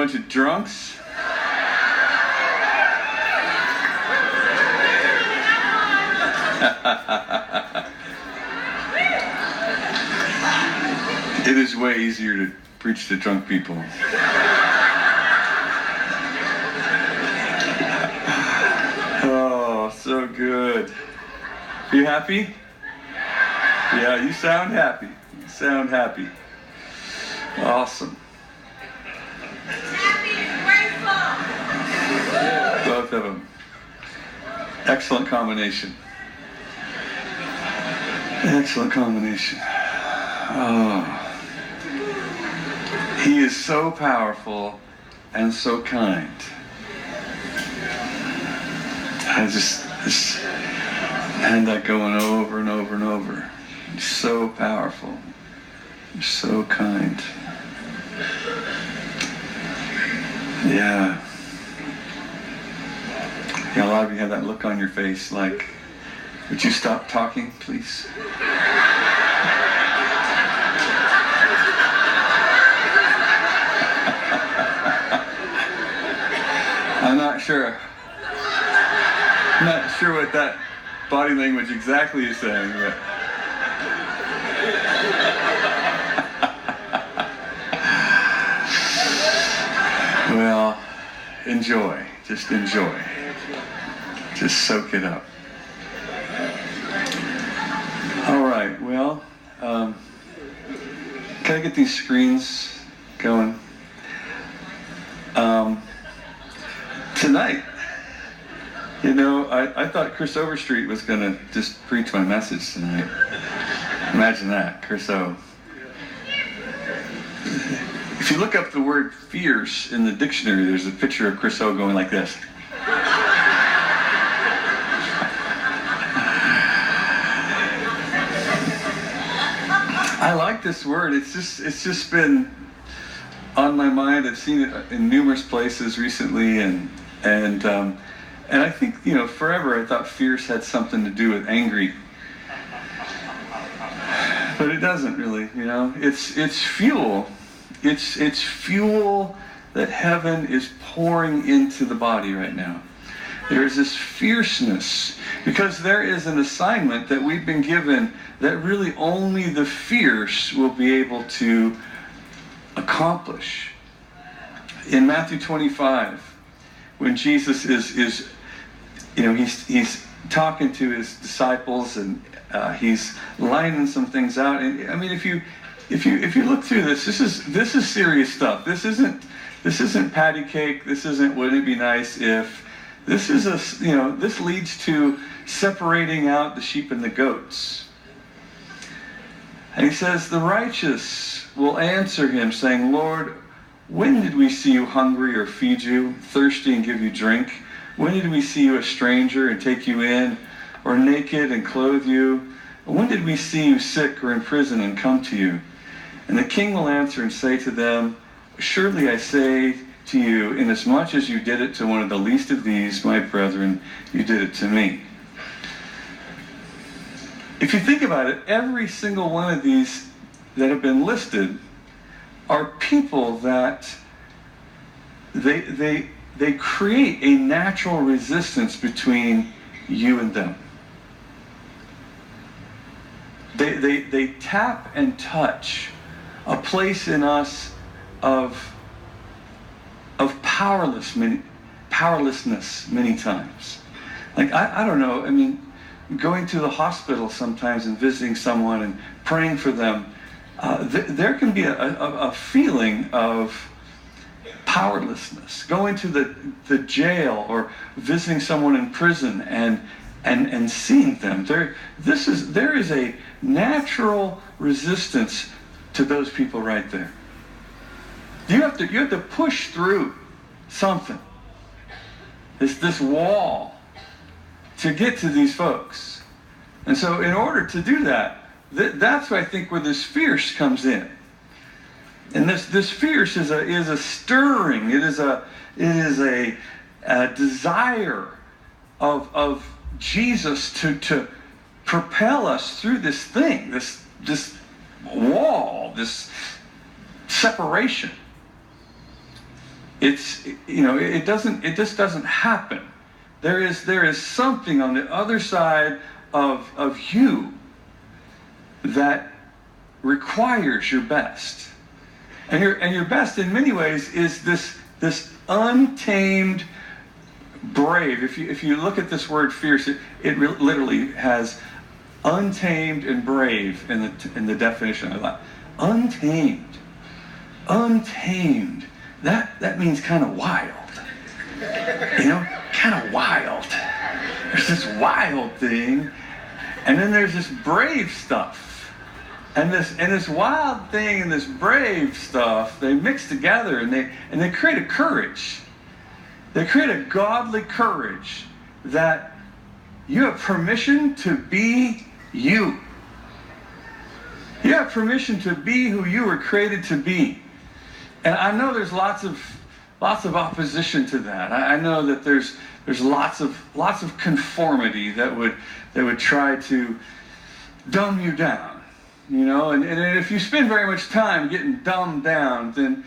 bunch of drunks? It is way easier to preach to drunk people. Oh, so good. Are you happy? Yeah, you sound happy. You sound happy. Awesome. Happy and grateful. Both of them. Excellent combination. Excellent combination. Oh. He is so powerful and so kind. I just had that going over and over and over. He's so powerful. He's so kind. Yeah. Yeah, a lot of you have that look on your face like, would you stop talking, please? I'm not sure what that body language exactly is saying, but well, enjoy. Just enjoy. Just soak it up. All right, well, can I get these screens going? Tonight, you know, I thought Chris Overstreet was going to just preach my message tonight. Imagine that, Chris O. If you look up the word fierce in the dictionary, there's a picture of Chris O going like this. I like this word. It's just been on my mind. I've seen it in numerous places recently, and I think, you know, forever I thought fierce had something to do with angry, but it doesn't really. You know, it's fuel. It's fuel that heaven is pouring into the body right now. There's this fierceness because there is an assignment that we've been given that really only the fierce will be able to accomplish. In Matthew 25, when Jesus is you know, he's talking to his disciples and he's lining some things out. And I mean, if you look through this is serious stuff. This isn't patty cake. This isn't wouldn't it be nice if. This is this leads to separating out the sheep and the goats. And he says, the righteous will answer him, saying, Lord, when did we see you hungry or feed you, thirsty and give you drink? When did we see you a stranger and take you in, or naked and clothe you? When did we see you sick or in prison and come to you? And the king will answer and say to them, surely I say to you, inasmuch as you did it to one of the least of these, my brethren, you did it to me. If you think about it, every single one of these that have been listed are people that they create a natural resistance between you and them. They tap and touch a place in us of powerlessness many times. Like, I don't know, I mean, going to the hospital sometimes and visiting someone and praying for them, there can be a feeling of powerlessness. Going to the jail or visiting someone in prison and seeing them, there is a natural resistance to those people right there. You have to push through something. This wall to get to these folks. And so in order to do that, that's I think where this fierce comes in. And this fierce is a stirring. It is a desire of Jesus to propel us through this thing, this wall, this separation. it's, it just doesn't happen. There is something on the other side of you that requires your best. And your best in many ways is this untamed brave. If you look at this word fierce, it literally has untamed and brave in the definition of that. Untamed. That means kind of wild. Kind of wild. There's this wild thing, and then there's this brave stuff. And this wild thing and this brave stuff, they mix together and they create a courage. They create a godly courage that you have permission to be you. You have permission to be who you were created to be. And I know there's lots of opposition to that. I know that there's lots of conformity that would try to dumb you down. And if you spend very much time getting dumbed down, then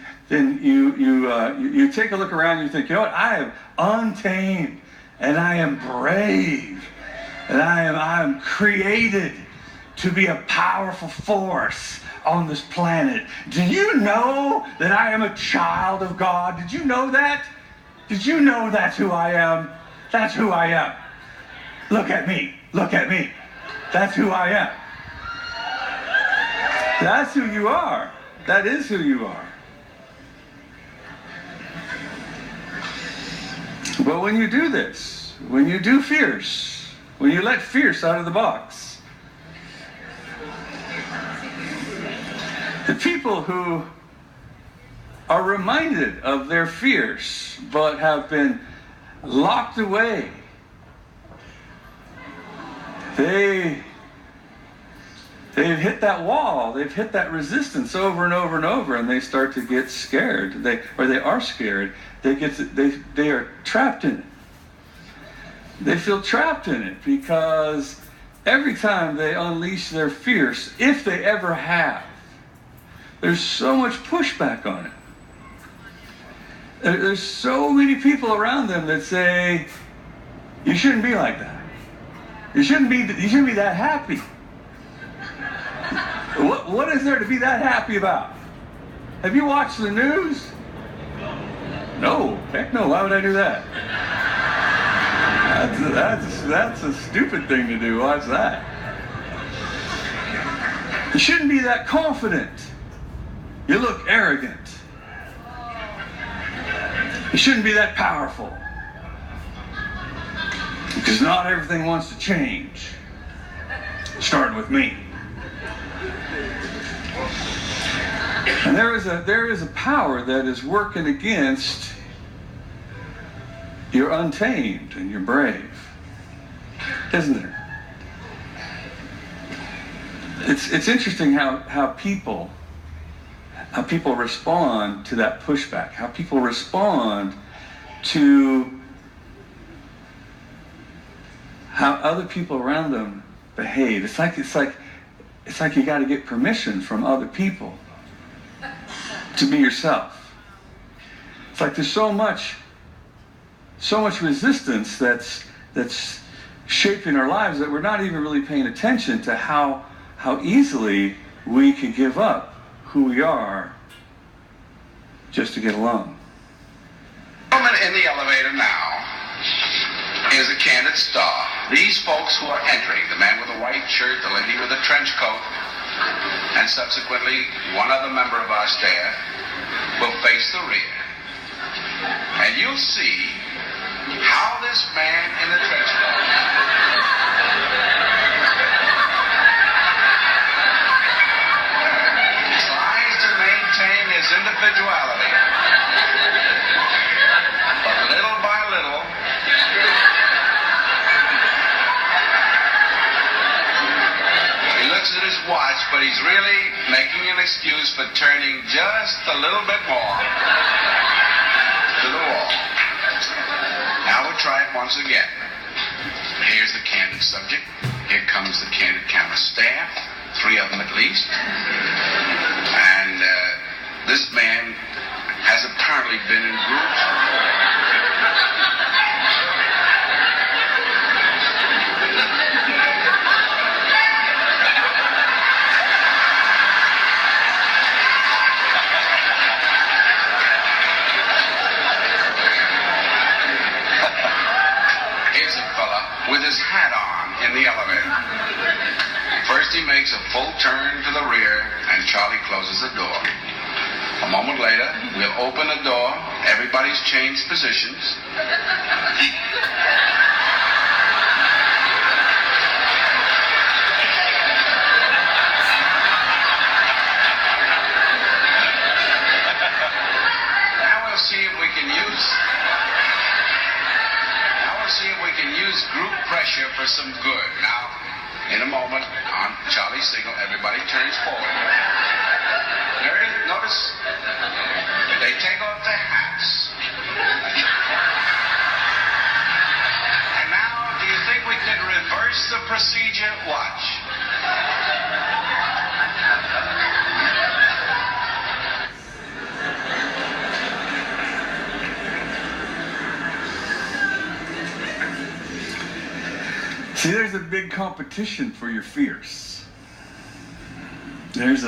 you take a look around and you think, I am untamed and I am brave and I am created to be a powerful force on this planet. Do you know that I am a child of God? Did you know that? Did you know that's who I am? That's who I am. Look at me. Look at me. That's who I am. That's who you are. That is who you are. But when you do this, when you do fierce, when you let fierce out of the box, the people who are reminded of their fierce but have been locked away, they've hit that wall, they've hit that resistance over and over and over, and they start to get scared. They are scared. They are trapped in it. They feel trapped in it because every time they unleash their fierce, if they ever have, there's so much pushback on it. There's so many people around them that say, you shouldn't be like that. You shouldn't be that happy. What is there to be that happy about? Have you watched the news? No. Heck no. Why would I do that? That's a stupid thing to do. Watch that. You shouldn't be that confident. You look arrogant. You shouldn't be that powerful. Because not everything wants to change. Starting with me. And there is a power that is working against your untamed and your brave, isn't there? It's interesting how people respond to that pushback, how people respond to how other people around them behave. It's like you got to get permission from other people to be yourself. It's like there's so much resistance that's shaping our lives that we're not even really paying attention to how easily we can give up who we are just to get along. The woman in the elevator now is a candid star. These folks who are entering, the man with the white shirt, the lady with the trench coat, and subsequently one other member of our staff, will face the rear. And you'll see how this man in the trench coat tries to maintain his individuality. But little by little, he looks at his watch, but he's really making an excuse for turning just a little bit more to the wall. Now we'll try it once again. Here's the candid subject. Here comes the candid camera staff, 3 of them at least. And this man has a hardly been in groups. Here's a fella with his hat on in the elevator. First he makes a full turn to the rear, and Charlie closes the door. A moment later, we'll open the door. Everybody's changed positions. Now we'll see if we can use group pressure for some good. Now, in a moment, on Charlie's signal, everybody turns forward. Notice they take off their hats. And now, do you think we could reverse the procedure? Watch. See, there's a big competition for your fears. There's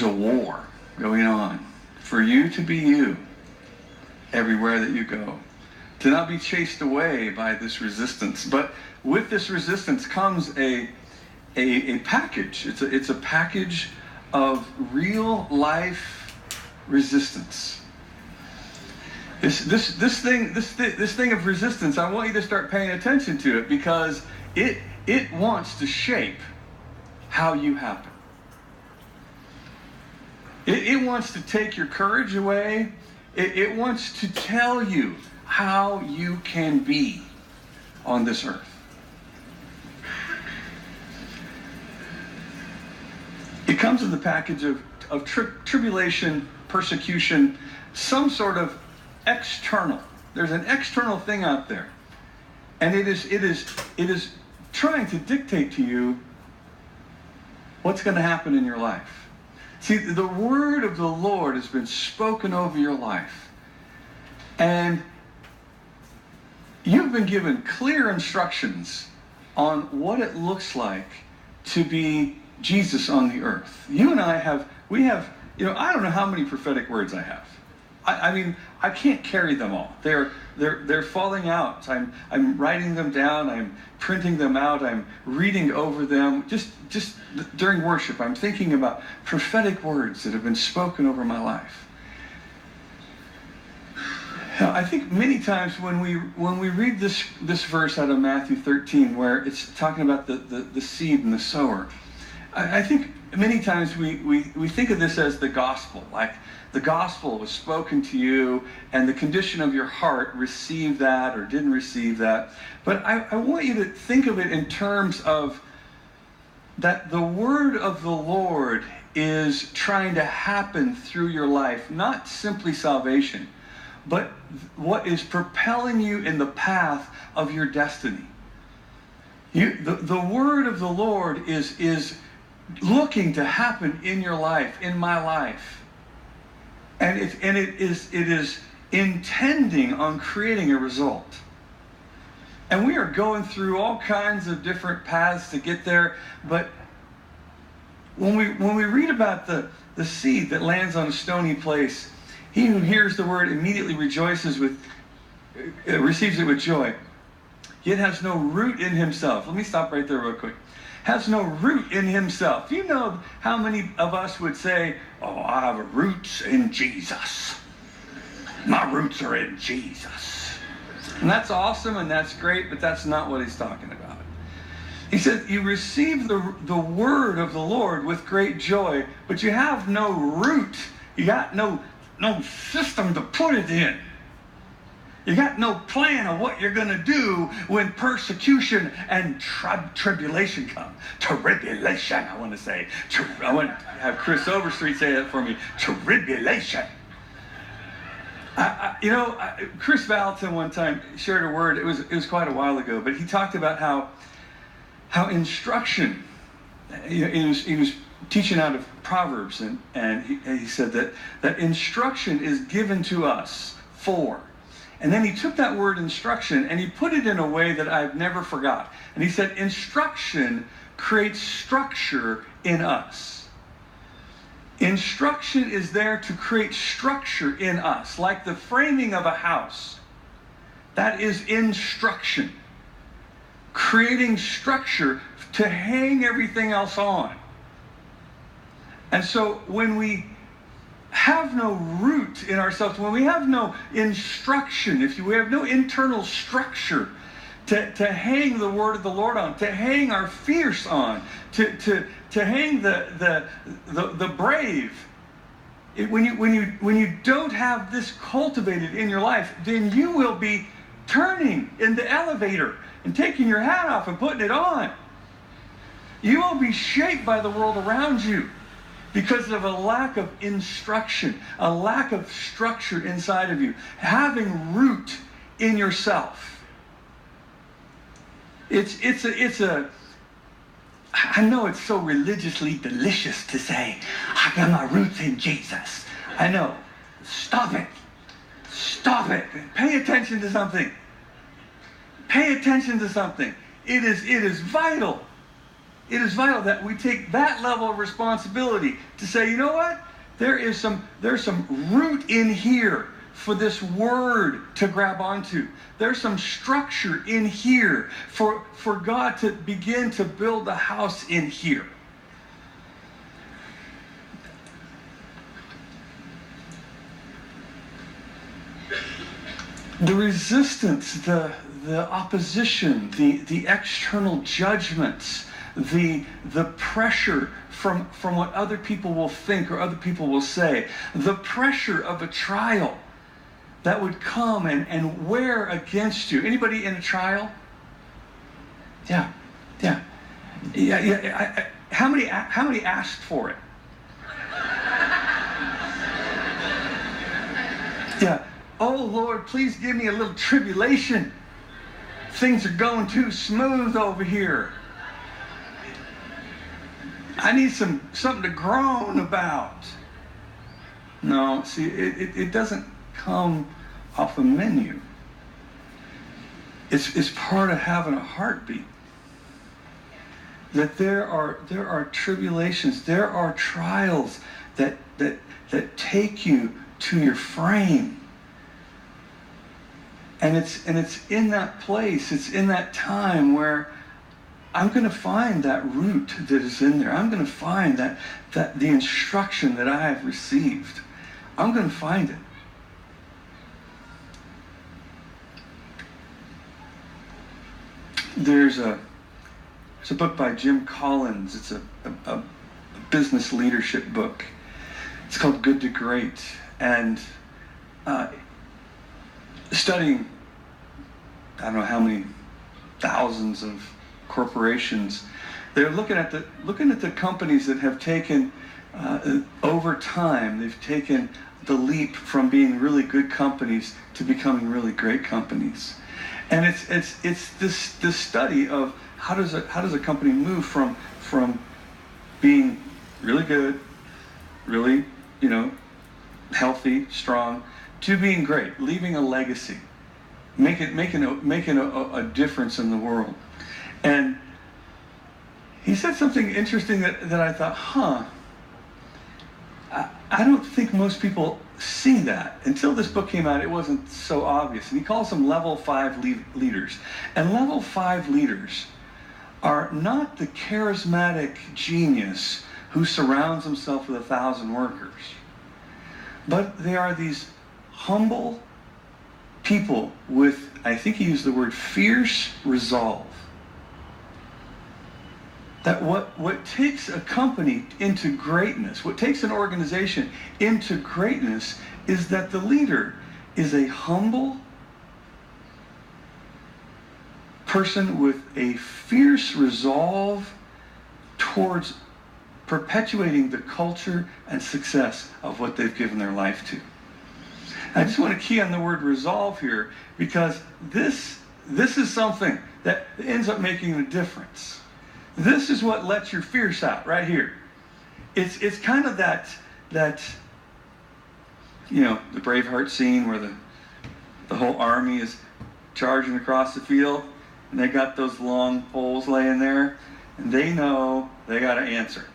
a war going on for you to be you everywhere that you go, to not be chased away by this resistance. But with this resistance comes a package. It's a package of real life resistance. This thing of resistance, I want you to start paying attention to it, because it wants to shape how you happen. It wants to take your courage away. It wants to tell you how you can be on this earth. It comes in the package of tribulation, persecution, some sort of external. There's an external thing out there, and it is trying to dictate to you what's going to happen in your life. See, the word of the Lord has been spoken over your life, and you've been given clear instructions on what it looks like to be Jesus on the earth. You and I have, I don't know how many prophetic words I have. I mean, I can't carry them all. They're falling out. I'm writing them down. I'm printing them out. I'm reading over them. Just during worship, I'm thinking about prophetic words that have been spoken over my life. Now, I think many times when we read this verse out of Matthew 13, where it's talking about the seed and the sower, I think many times we think of this as the gospel, like the gospel was spoken to you and the condition of your heart received that or didn't receive that. But I want you to think of it in terms of that the word of the Lord is trying to happen through your life, not simply salvation, but what is propelling you in the path of your destiny. The word of the Lord is looking to happen in your life, in my life. And it is intending on creating a result. And we are going through all kinds of different paths to get there, but when we read about the seed that lands on a stony place, he who hears the word immediately rejoices receives it with joy, yet has no root in himself. Let me stop right there real quick. Has no root in himself. Do you know how many of us would say, oh, I have roots in Jesus. My roots are in Jesus. And that's awesome and that's great, but that's not what he's talking about. He said, you receive the word of the Lord with great joy, but you have no root. You got no system to put it in. You got no plan of what you're going to do when persecution and tribulation come. Tribulation, I want to say. I want to have Chris Overstreet say that for me. Tribulation. Chris Valentin one time shared a word. It was quite a while ago, but he talked about how instruction. He was teaching out of Proverbs, and he said that instruction is given to us for. And then he took that word instruction and he put it in a way that I've never forgot. And he said, instruction creates structure in us. Instruction is there to create structure in us, like the framing of a house. That is instruction. Creating structure to hang everything else on. And so when we have no root in ourselves, when we have no instruction, we have no internal structure to hang the word of the Lord on, to hang our fierce on, to hang the brave. When you don't have this cultivated in your life, then you will be turning in the elevator and taking your hat off and putting it on. You will be shaped by the world around you because of a lack of instruction, a lack of structure inside of you, having root in yourself. I know it's so religiously delicious to say, I got my roots in Jesus. I know. Stop it. Stop it. Pay attention to something. Pay attention to something. It is vital. It is vital that we take that level of responsibility to say, you know what? There's some root in here for this word to grab onto. There's some structure in here for God to begin to build the house in here. The resistance, the opposition, the external judgments, the pressure from what other people will think or other people will say, the pressure of a trial that would come and wear against you. Anybody in a trial? Yeah. How many asked for it? Yeah. Oh, Lord, please give me a little tribulation. Things are going too smooth over here. I need something to groan about. No, see, it doesn't come off a menu. It's part of having a heartbeat. That there are tribulations, there are trials that take you to your frame. And it's in that place, it's in that time where I'm going to find that root that is in there. I'm going to find that the instruction that I have received. I'm going to find it. There's a book by Jim Collins. It's a business leadership book. It's called Good to Great. And studying, I don't know how many thousands of corporations, they're looking at the companies that have taken over time. They've taken the leap from being really good companies to becoming really great companies. And it's this study of how does a company move from being really good, really healthy, strong, to being great, leaving a legacy, making a difference in the world. And he said something interesting that I thought, I don't think most people see that. Until this book came out, it wasn't so obvious. And he calls them level 5 leaders. And level 5 leaders are not the charismatic genius who surrounds himself with 1,000 workers, but they are these humble people with, I think he used the word, fierce resolve. That what takes a company into greatness, what takes an organization into greatness, is that the leader is a humble person with a fierce resolve towards perpetuating the culture and success of what they've given their life to. I just want to key on the word resolve here, because this is something that ends up making a difference. This is what lets your fierce out right here. it's kind of that you know, the Braveheart scene where the whole army is charging across the field, and they got those long poles laying there, and they know they got to answer.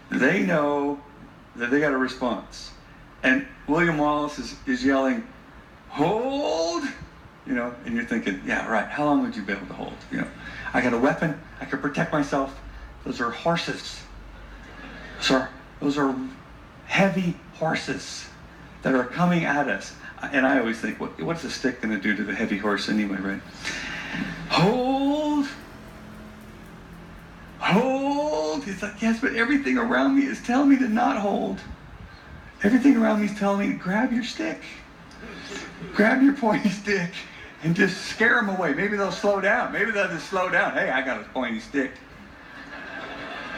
They know that they got a response. And William Wallace is yelling, "Hold!" You know, and you're thinking, yeah, right, how long would you be able to hold? You know, I got a weapon, I can protect myself. Those are horses. Those are heavy horses that are coming at us. And I always think, what's a stick going to do to the heavy horse anyway, right? Hold! Hold! It's like, yes, but everything around me is telling me to not hold. Everything around me is telling me to grab your stick. Grab your pointy stick and just scare them away. Maybe they'll slow down. Maybe they'll just slow down. Hey, I got a pointy stick.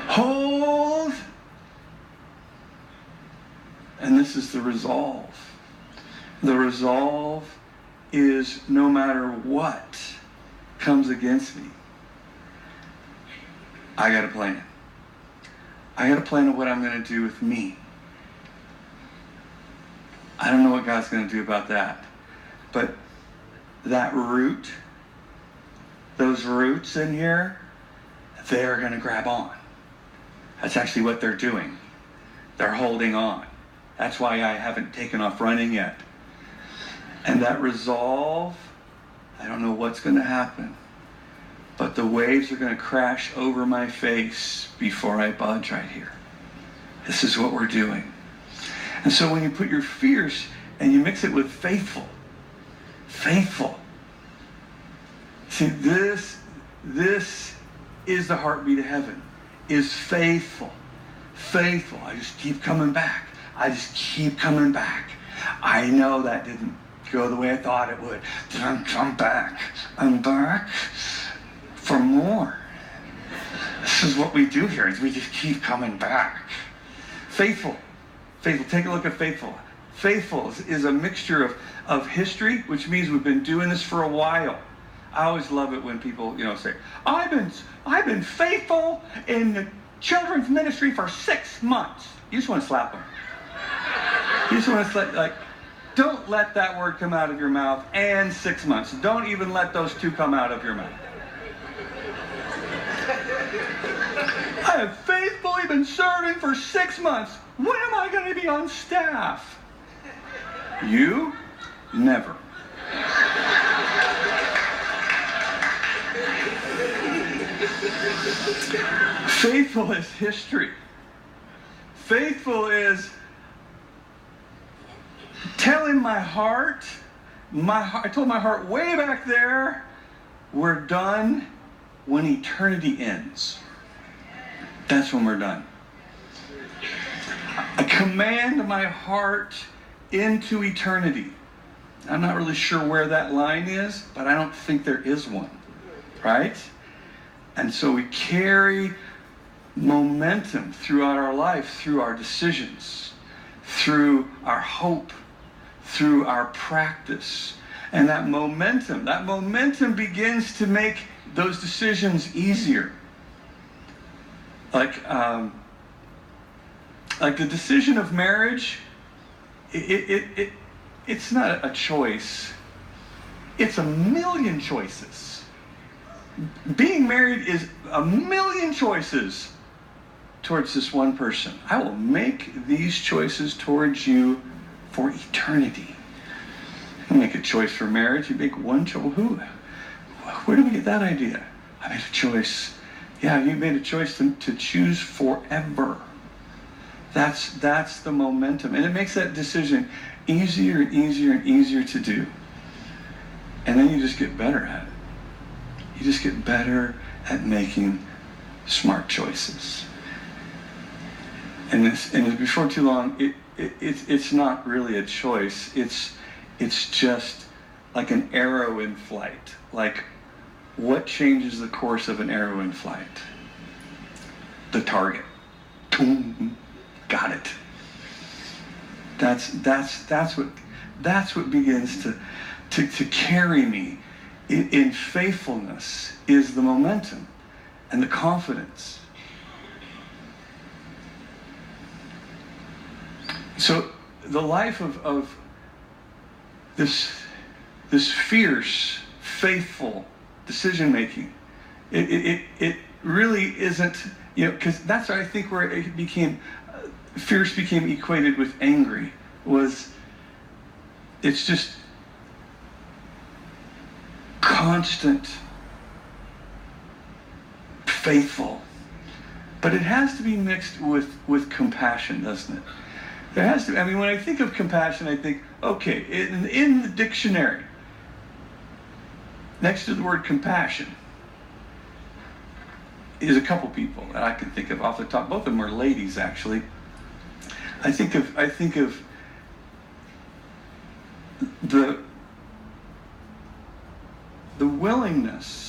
Hold! And this is the resolve. The resolve is no matter what comes against me, I got a plan. I got a plan of what I'm going to do with me. I don't know what God's going to do about that. But that root, those roots in here, they're going to grab on. That's actually what they're doing. They're holding on. That's why I haven't taken off running yet. And that resolve, I don't know what's going to happen, but the waves are going to crash over my face before I budge right here. This is what we're doing. And so when you put your fears and you mix it with faithful, see, this is the heartbeat of heaven, is faithful. I just keep coming back. I know that didn't go the way I thought it would. Then I'm back. I'm back for more. This is what we do here, is we just keep coming back. Faithful. Take a look at faithful. Faithful is a mixture of history, which means we've been doing this for a while. I always love it when people, say, I've been faithful in the children's ministry for 6 months. You just want to slap them. You just want to don't let that word come out of your mouth, and 6 months. Don't even let those two come out of your mouth. I have faithfully been serving for 6 months. When am I going to be on staff? You? Never. Faithful is history. Faithful is telling my heart, I told my heart way back there, we're done when eternity ends. That's when we're done. I command my heart into eternity. I'm not really sure where that line is, but I don't think there is one, right? And so we carry momentum throughout our life, through our decisions, through our hope, through our practice. And that momentum begins to make those decisions easier. Like the decision of marriage, it's not a choice. It's a million choices. Being married is a million choices towards this one person. I will make these choices towards you for eternity. You make a choice for marriage, you make one choice. Where did we get that idea? I made a choice. Yeah, you made a choice to choose forever. That's the momentum. And it makes that decision easier and easier and easier to do. And then you just get better at it. You just get better at making smart choices. And before too long, it's not really a choice. It's just like an arrow in flight. Like, what changes the course of an arrow in flight? The target. Boom. Got it. That's what begins to carry me. In faithfulness is the momentum and the confidence. So the life of this fierce, faithful decision making, it really isn't, because that's I think where it became, fierce became equated with angry, it's just constant, faithful. But it has to be mixed with compassion, doesn't it? There has to. I mean, when I think of compassion, I think, okay, in the dictionary, next to the word compassion, is a couple people that I can think of off the top. Both of them are ladies, actually. I think of the willingness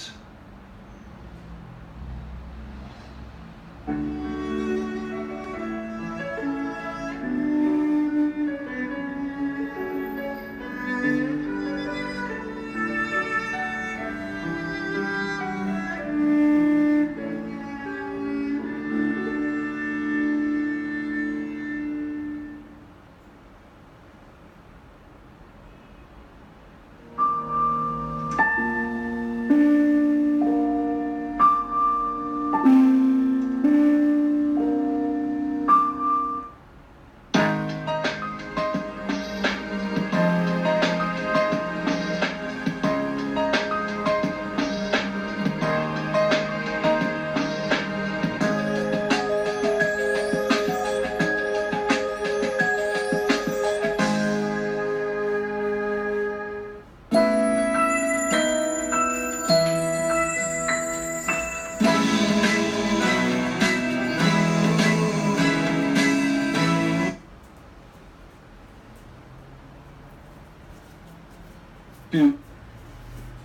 to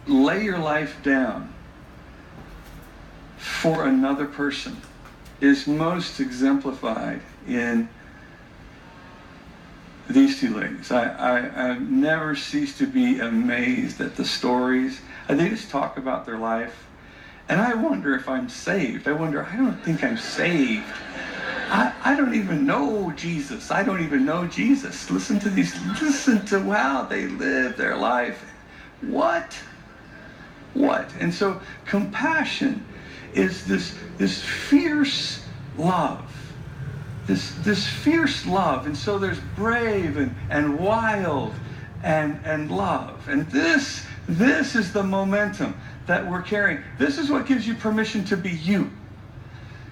lay your life down for another person is most exemplified in these two ladies. I never cease to be amazed at the stories. They just talk about their life. And I wonder if I'm saved. I don't think I'm saved. I don't even know Jesus. I don't even know Jesus. Listen to how they live their life. What? And so compassion is this fierce love. This fierce love. And so there's brave and wild and love. And this is the momentum that we're carrying. This is what gives you permission to be you.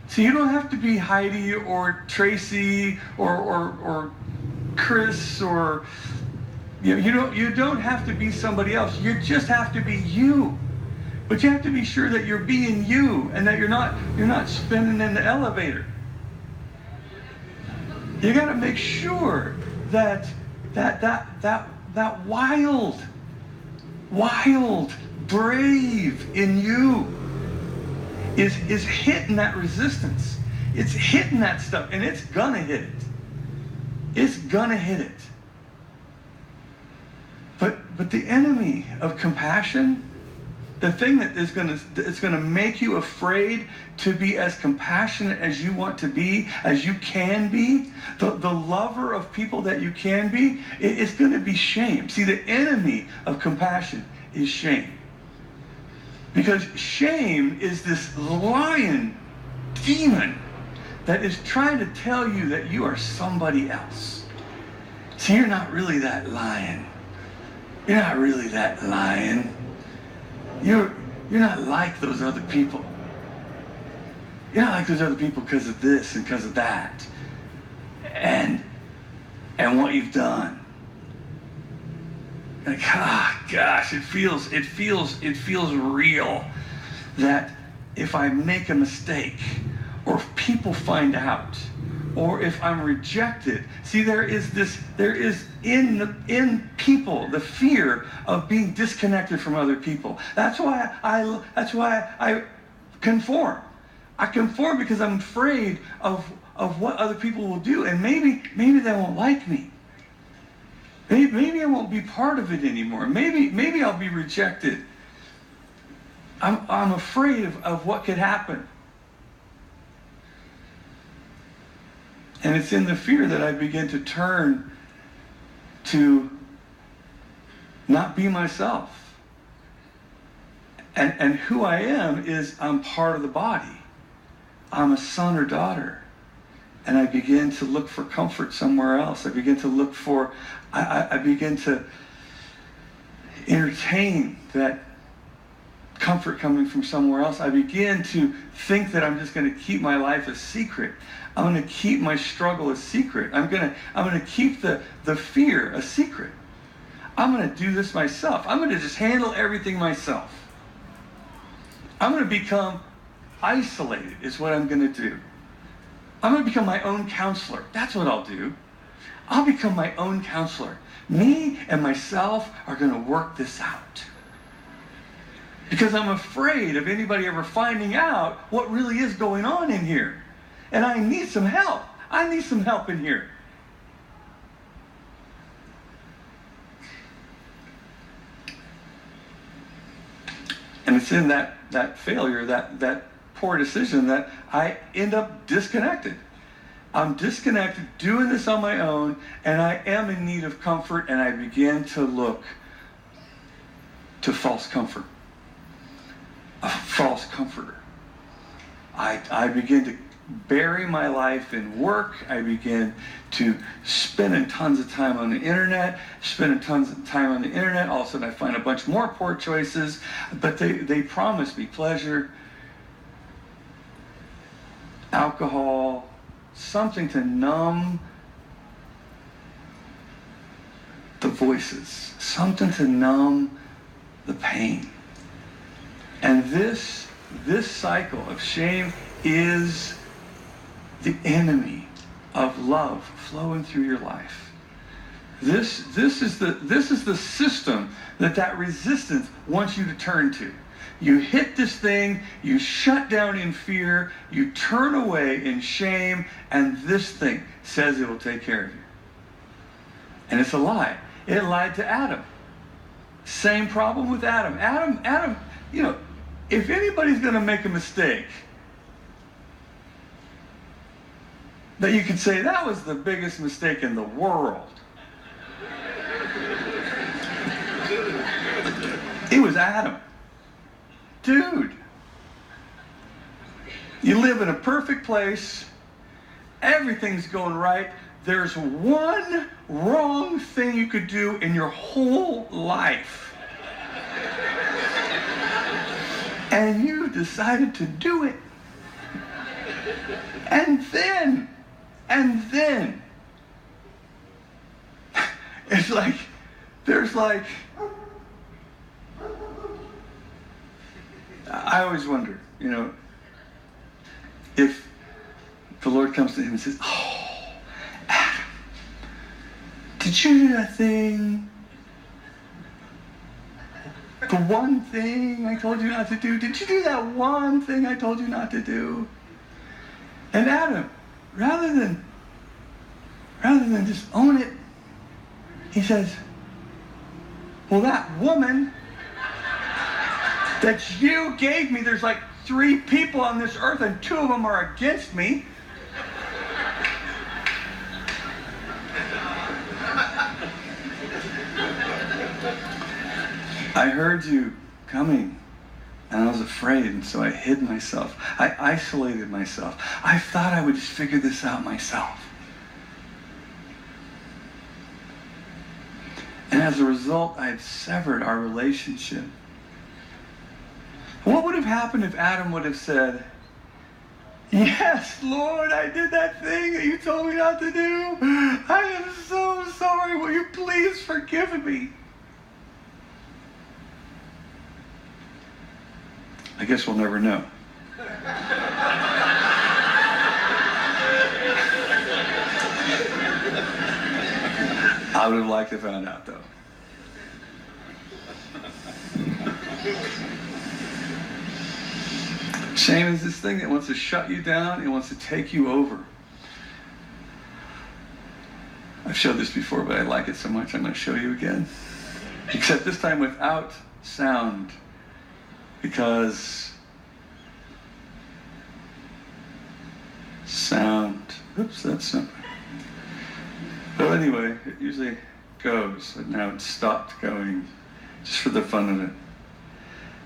So you don't have to be Heidi or Tracy or Chris or you don't have to be somebody else. You just have to be you. But you have to be sure that you're being you and that you're not spinning in the elevator. You got to make sure that wild, brave in you is hitting that resistance. It's hitting that stuff, and it's gonna hit it. It's gonna hit it. But the enemy of compassion, the thing that is gonna make you afraid to be as compassionate as you want to be, as you can be, the lover of people that you can be, it's gonna be shame. See, the enemy of compassion is shame. Because shame is this lion demon that is trying to tell you that you are somebody else. See, you're not really that lion. You're not really that lion. You're not like those other people. You're not like those other people because of this and because of that. And what you've done. Like, gosh, it feels real that if I make a mistake, or if people find out, or if I'm rejected. See, there is in people the fear of being disconnected from other people. That's why I conform. I conform because I'm afraid of what other people will do, and maybe they won't like me. Maybe I won't be part of it anymore. Maybe I'll be rejected. I'm afraid of what could happen. And it's in the fear that I begin to turn to not be myself. And who I am is I'm part of the body. I'm a son or daughter. And I begin to look for comfort somewhere else. I begin to look for, I begin to entertain that comfort coming from somewhere else. I begin to think that I'm just going to keep my life a secret. I'm going to keep my struggle a secret. I'm going to keep the fear a secret. I'm going to do this myself. I'm going to just handle everything myself. I'm going to become isolated is what I'm going to do. I'm going to become my own counselor. That's what I'll do. I'll become my own counselor. Me and myself are going to work this out. Because I'm afraid of anybody ever finding out what really is going on in here. And I need some help. I need some help in here. And it's in that failure, that poor decision that I end up disconnected. I'm disconnected, doing this on my own, and I am in need of comfort, and I begin to look to false comfort. A false comforter. I begin to bury my life in work. I begin to spending tons of time on the internet, all of a sudden I find a bunch more poor choices, but they promise me pleasure, alcohol, something to numb the voices, something to numb the pain. And this cycle of shame is the enemy of love flowing through your life. This is the system that resistance wants you to turn to. You hit this thing, you shut down in fear, you turn away in shame, and this thing says it will take care of you. And it's a lie. It lied to Adam. Same problem with Adam. Adam, if anybody's going to make a mistake, that you could say that was the biggest mistake in the world, it was Adam. Dude, you live in a perfect place, everything's going right, there's one wrong thing you could do in your whole life. And you decided to do it. And then, it's like, I always wonder, if the Lord comes to him and says, "Oh, Adam, did you do that thing? The one thing I told you not to do? Did you do that one thing I told you not to do?" And Adam, rather than just own it, he says, "Well, that woman that you gave me, there's like 3 people on this earth and 2 of them are against me. I heard you coming and I was afraid, and so I hid myself. I isolated myself. I thought I would just figure this out myself. And as a result, I had severed our relationship." What would have happened if Adam would have said, "Yes, Lord, I did that thing that you told me not to do. I am so sorry. Will you please forgive me?" I guess we'll never know. I would have liked to find out, though. Shame is this thing that wants to shut you down. It wants to take you over. I've showed this before, but I like it so much I'm going to show you again. Except this time without sound. Because sound Oops, that's not. Well, anyway, it usually goes, but now it's stopped going, just for the fun of it.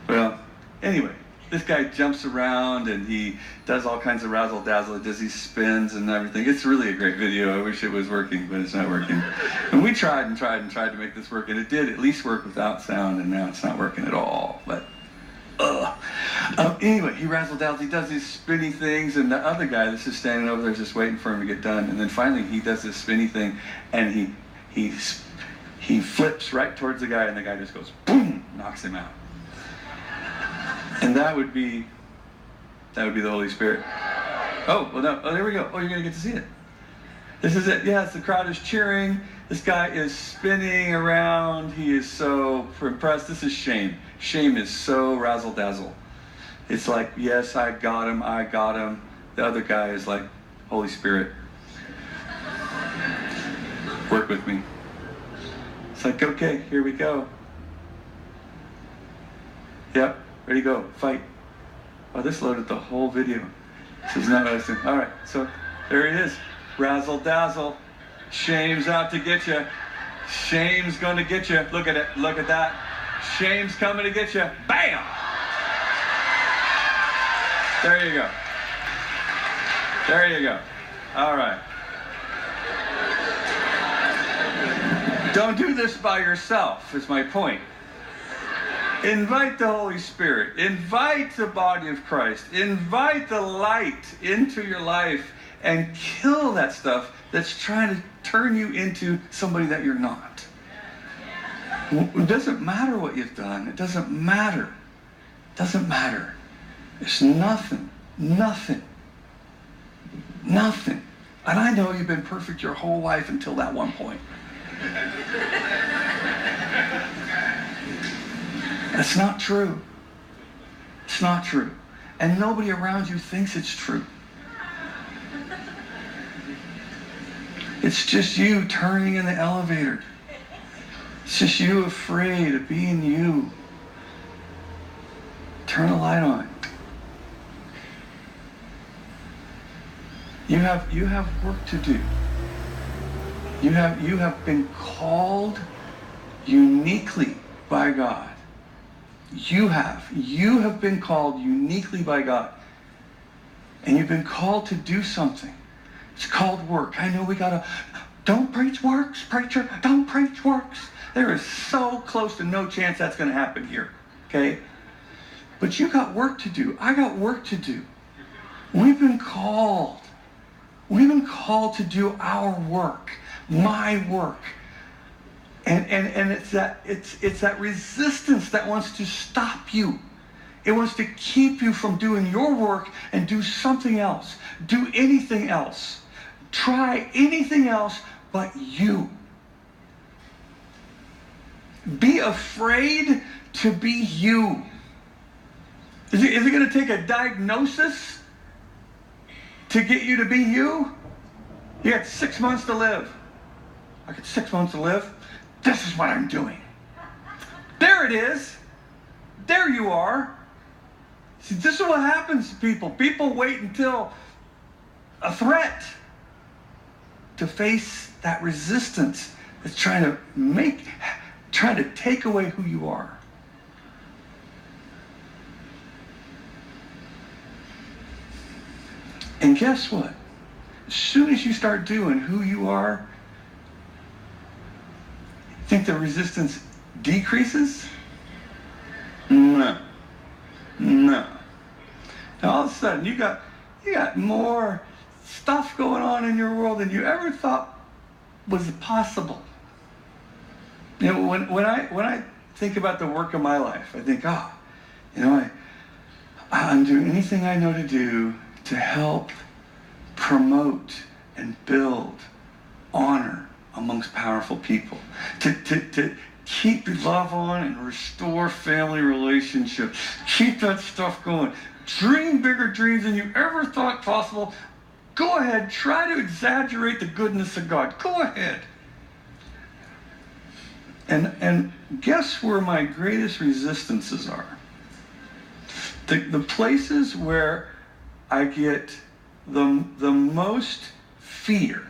Well, anyway, this guy jumps around and he does all kinds of razzle-dazzle. He does these spins and everything. It's really a great video. I wish it was working, but it's not working. And we tried to make this work, and it did at least work without sound, and now it's not working at all. But, anyway, he razzle-dazzles. He does these spinny things, and the other guy that's just standing over there is just waiting for him to get done. And then finally he does this spinny thing, and he flips right towards the guy, and the guy just goes, boom, knocks him out. And that would be the Holy Spirit. Oh, well, no. Oh, there we go. Oh, you're going to get to see it. This is it. Yes, the crowd is cheering. This guy is spinning around. He is so impressed. This is shame. Shame is so razzle-dazzle. It's like, yes, I got him. The other guy is like, Holy Spirit, work with me. It's like, okay, here we go. Yep. Ready, go, fight. Oh, this loaded the whole video. This is not what I was doing. All right, so there he is. Razzle dazzle. Shame's out to get you. Shame's going to get you. Look at it. Look at that. Shame's coming to get you. Bam! There you go. There you go. All right. Don't do this by yourself, is my point. Invite the Holy Spirit. Invite the body of Christ. Invite the light into your life and kill that stuff that's trying to turn you into somebody that you're not. It doesn't matter what you've done. It doesn't matter. It doesn't matter. It's nothing. Nothing. Nothing. And I know you've been perfect your whole life until that one point. That's not true. It's not true. And nobody around you thinks it's true. It's just you turning in the elevator. It's just you afraid of being you. Turn the light on. You have work to do. You have been called uniquely by God. You have been called uniquely by God. And you've been called to do something. It's called work. I know don't preach works, preacher. Don't preach works. There is so close to no chance that's going to happen here. Okay? But you got work to do. I got work to do. We've been called. We've been called to do our work, my work. And it's that resistance that wants to stop you. It wants to keep you from doing your work and do something else. Do anything else. Try anything else but you. Be afraid to be you. Is it going to take a diagnosis to get you to be you? You got 6 months to live. I got 6 months to live. This is what I'm doing. There it is. There you are. See, this is what happens to people. People wait until a threat to face that resistance that's trying to take away who you are. And guess what? As soon as you start doing who you are, think the resistance decreases? No. Now all of a sudden you got more stuff going on in your world than you ever thought was possible. You know, when I think about the work of my life, I think, I'm doing anything I know to do to help promote and build honor amongst powerful people, to keep love on and restore family relationships. Keep that stuff going. Dream bigger dreams than you ever thought possible. Go ahead, try to exaggerate the goodness of God. Go ahead. And guess where my greatest resistances are? The places where I get the most fear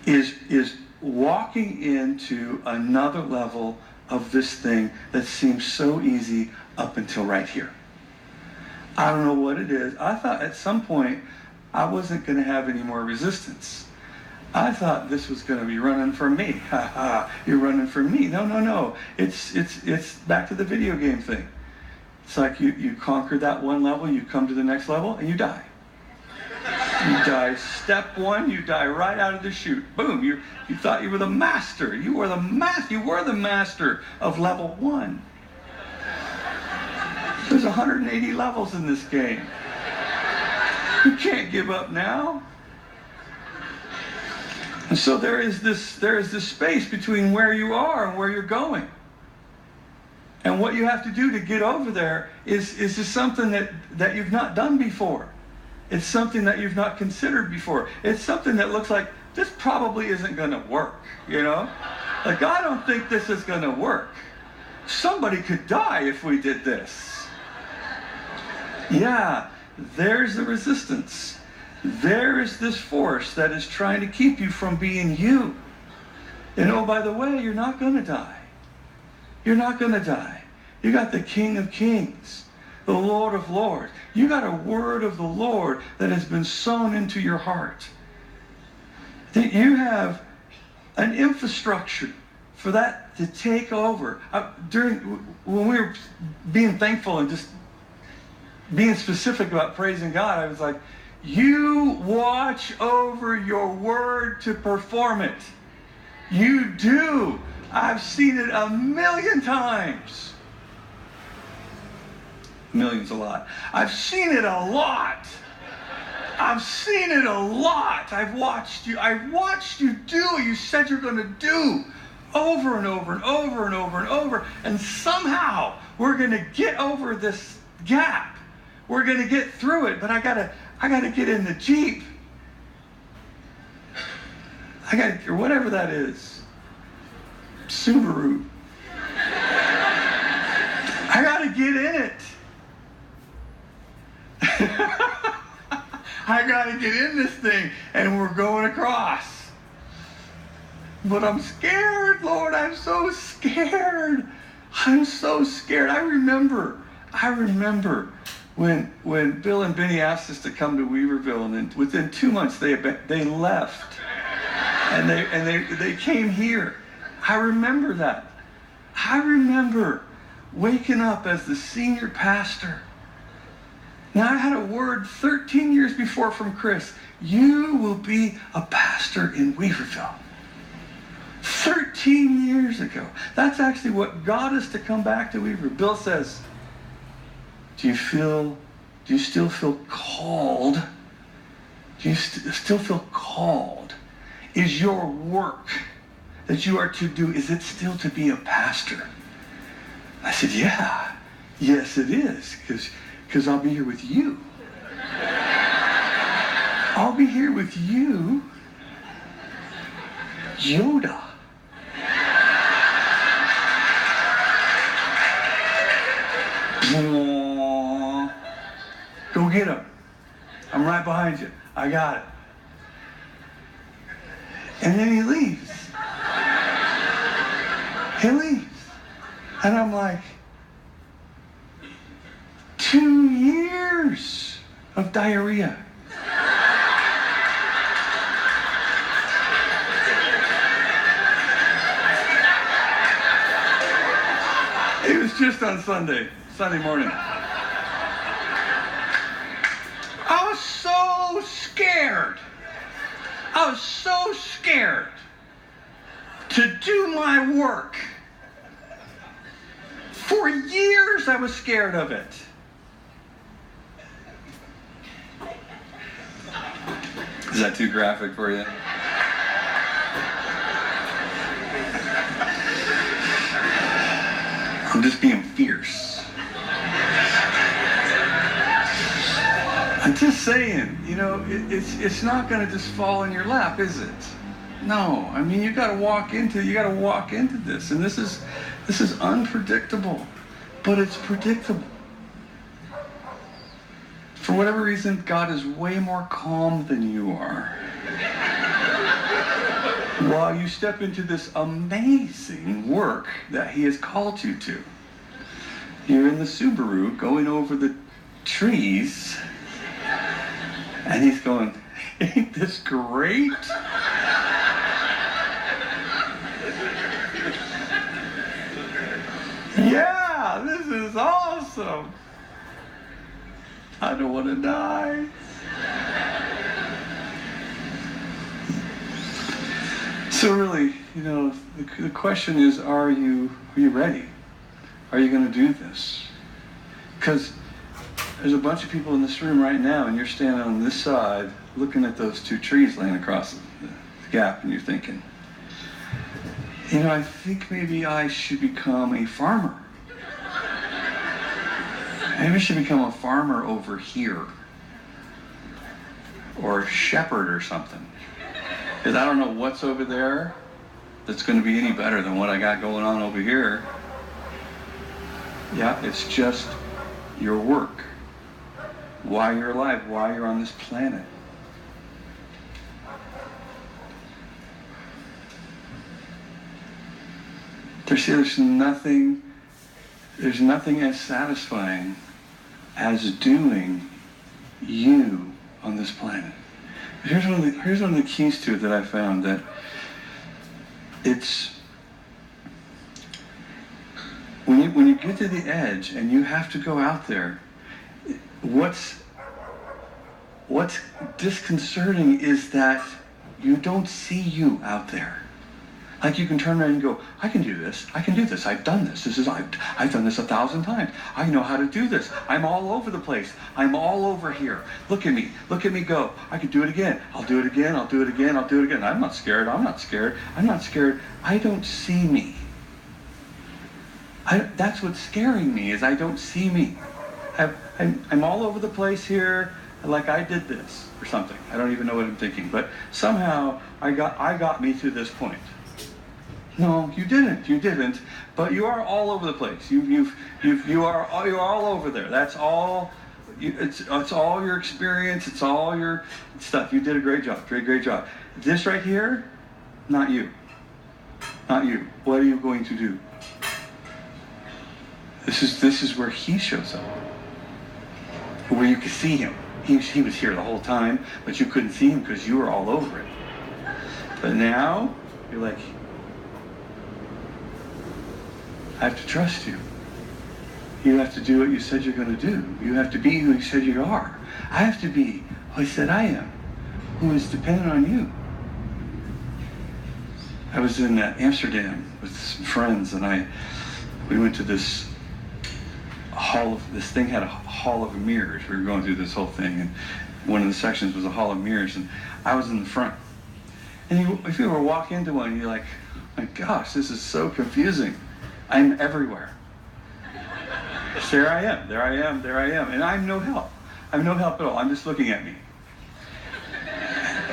is walking into another level of this thing that seems so easy up until right here. I don't know what it is. I thought at some point I wasn't going to have any more resistance. I thought this was going to be running for me. Ha ha, you're running for me. No. It's back to the video game thing. It's like you conquer that one level, you come to the next level, and you die. You die step one, you die right out of the chute. Boom, you thought you were the master. You were the master of level one. There's 180 levels in this game. You can't give up now. And so there is this space between where you are and where you're going. And what you have to do to get over there is just something that you've not done before. It's something that you've not considered before. It's something that looks like this probably isn't going to work, you know? Like, I don't think this is going to work. Somebody could die if we did this. Yeah, there's the resistance. There is this force that is trying to keep you from being you. And oh, by the way, you're not going to die. You're not going to die. You got the King of Kings, the Lord of Lords. You got a word of the Lord that has been sown into your heart. That you have an infrastructure for that to take over. When we were being thankful and just being specific about praising God, I was like, you watch over your word to perform it. You do. I've seen it a million times. Million's a lot. I've seen it a lot. I've seen it a lot. I've watched you do what you said you're going to do over and over and over and over and over. And somehow we're going to get over this gap. We're going to get through it. But I gotta get in the Jeep. Or whatever that is. Subaru. I got to get in it. I got to get in this thing, and we're going across. But I'm scared, Lord. I'm so scared. I'm so scared. I remember when Bill and Benny asked us to come to Weaverville, and then within 2 months they left, and they came here. I remember that. I remember waking up as the senior pastor. Now, I had a word 13 years before from Chris. You will be a pastor in Weaverville. 13 years ago. That's actually what got us to come back to Weaverville. Bill says, do you still feel called? Do you still feel called? Is your work that you are to do, is it still to be a pastor? I said, yeah. Yes, it is, because I'll be here with you. I'll be here with you, Yoda. Go get him. I'm right behind you. I got it. And then he leaves. He leaves. And I'm like, 2 years of diarrhea. It was just on Sunday morning. I was so scared. I was so scared to do my work. For years I was scared of it. Is that too graphic for you? I'm just being fierce. I'm just saying, it's not going to just fall in your lap, is it? No, I mean, you got to walk into this, and this is unpredictable, but it's predictable. For whatever reason, God is way more calm than you are. While you step into this amazing work that he has called you to. You're in the Subaru going over the trees, and he's going, ain't this great? Yeah, this is awesome. I don't want to die. So really, the question is, are you ready? Are you going to do this? Because there's a bunch of people in this room right now, and you're standing on this side looking at those two trees laying across the gap, and you're thinking, I think maybe I should become a farmer. Maybe I should become a farmer over here. Or a shepherd or something. Because I don't know what's over there that's going to be any better than what I got going on over here. Yeah, it's just your work. Why you're alive, why you're on this planet. There's nothing as satisfying as doing you on this planet. Here's one of the keys to it that I found, that it's when you get to the edge and you have to go out there, what's disconcerting is that you don't see you out there. Like you can turn around and go, I can do this, I've done this, I've done this 1,000 times, I know how to do this, I'm all over the place, I'm all over here, look at me go, I can do it again, I'll do it again, I'm not scared, I don't see me. That's what's scaring me, is I don't see me. I'm all over the place here, like I did this, or something, I don't even know what I'm thinking, but somehow I got me to this point. No, you didn't. But you are all over the place. You're all over there. That's all. It's all your experience. It's all your stuff. You did a great job. Great job. This right here, not you. What are you going to do? This is where he shows up. Where you can see him. He was here the whole time, but you couldn't see him because you were all over it. But now you're like, I have to trust you. You have to do what you said you're going to do. You have to be who you said you are. I have to be who I said I am, who is dependent on you. I was in Amsterdam with some friends, and we went to this this thing had a hall of mirrors. We were going through this whole thing, and one of the sections was a hall of mirrors, and I was in the front. And if you were to walk into one, you're like, my gosh, this is so confusing. I'm everywhere. There I am. And I'm no help. I'm no help at all. I'm just looking at me.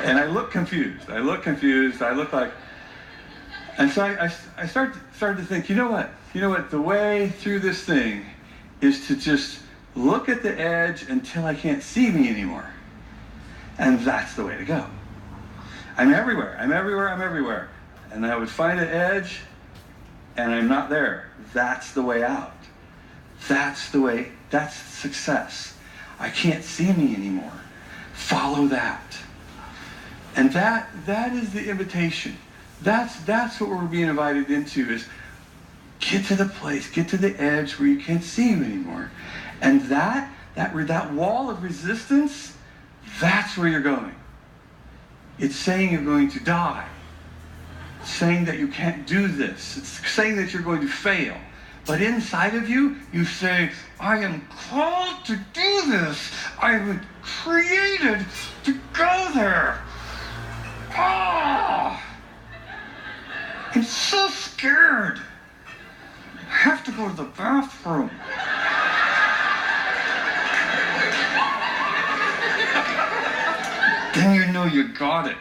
And I look confused. I look like... And so I started to think, you know what? The way through this thing is to just look at the edge until I can't see me anymore. And that's the way to go. I'm everywhere. And I would find an edge, and I'm not there. That's the way out. That's the way, that's success. I can't see me anymore. Follow that. And that is the invitation. That's what we're being invited into, is get to the place, get to the edge where you can't see you anymore. And that wall of resistance, that's where you're going. It's saying you're going to die. It's saying that you can't do this. It's saying that you're going to fail. But inside of you, you say, I am called to do this. I was created to go there. Ah! I'm so scared. I have to go to the bathroom. Then you know you got it.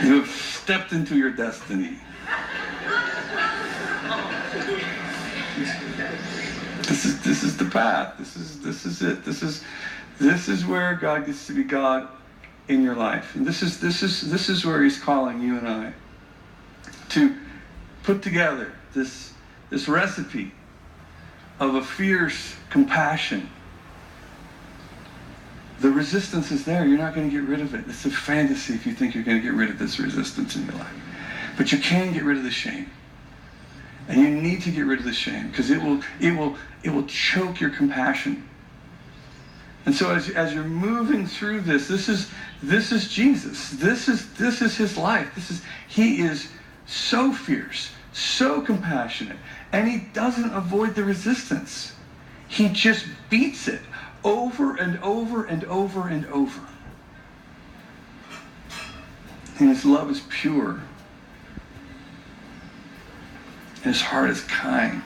You have stepped into your destiny. You This is the path. This is it. This is where God gets to be God in your life. And this is where he's calling you and I to put together this recipe of a fierce compassion. The resistance is there. You're not going to get rid of it. It's a fantasy if you think you're going to get rid of this resistance in your life. But you can get rid of the shame. And you need to get rid of the shame because it will choke your compassion. And so as you're moving through this is Jesus. This is his life. He is so fierce, so compassionate, and he doesn't avoid the resistance. He just beats it over and over and over and over. And his love is pure. And his heart is kind.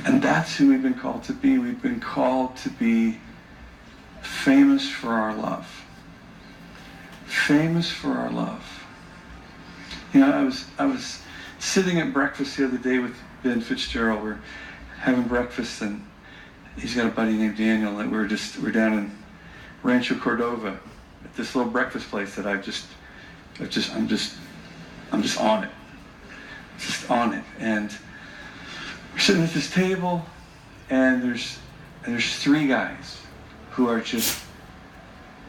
And that's who we've been called to be. We've been called to be famous for our love. Famous for our love. You know, I was sitting at breakfast the other day with Ben Fitzgerald. We're having breakfast, and he's got a buddy named Daniel, and we're down in Rancho Cordova at this little breakfast place that I'm just on it. Just on it. And we're sitting at this table, and there's three guys who are just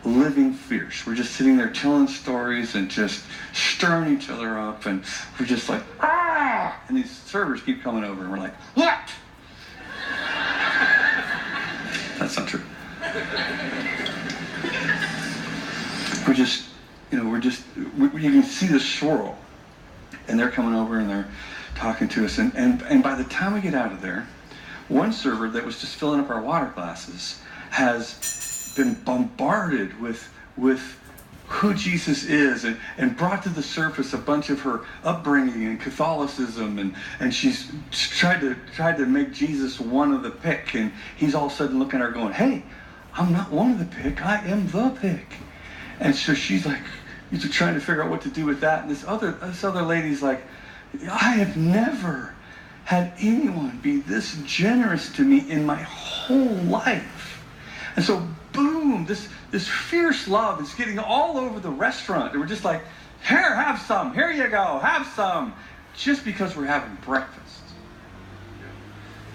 living fierce. We're just sitting there telling stories and just stirring each other up, and we're just like, ah! And these servers keep coming over, and we're like, what? That's not true. You can see the swirl, and they're coming over and they're talking to us, and by the time we get out of there, one server that was just filling up our water glasses has been bombarded with who Jesus is and brought to the surface a bunch of her upbringing and Catholicism, and she's tried to make Jesus one of the pick, and he's all of a sudden looking at her going, hey, I'm not one of the pick, I am the pick. And so she's like, you're trying to figure out what to do with that, and this other lady's like, I have never had anyone be this generous to me in my whole life. And so boom, this fierce love is getting all over the restaurant. And we're just like, here, have some. Here you go, have some. Just because we're having breakfast.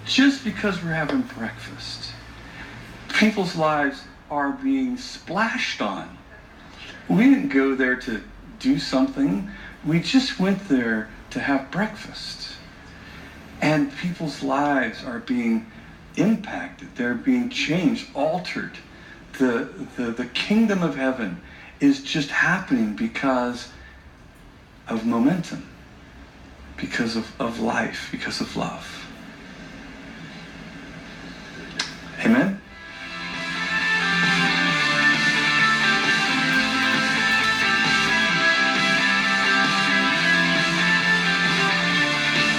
Just because we're having breakfast. People's lives are being splashed on. We didn't go there to do something. We just went there to have breakfast. And people's lives are being impacted. They're being changed, altered. The kingdom of heaven is just happening because of momentum, because of life, because of love. Amen?